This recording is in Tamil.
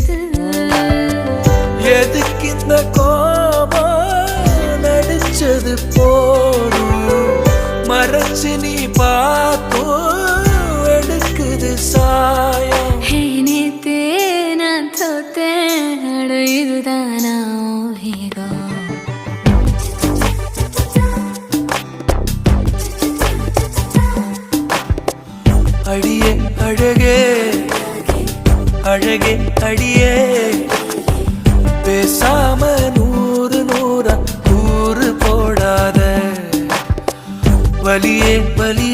கேக்குது. எதுக்கு இந்த கோபம் நடிச்சது போதும் மறைச்சு நீ பார்த்தும் எடுக்குது சாயம். ஹே நேத்தே நான் தோத்தேன், அட இதுதானா ஈகோ. அடியே அழகே அழகே அடியே பேசாம நூறு நூறா கூறு போடாத வலியே வலி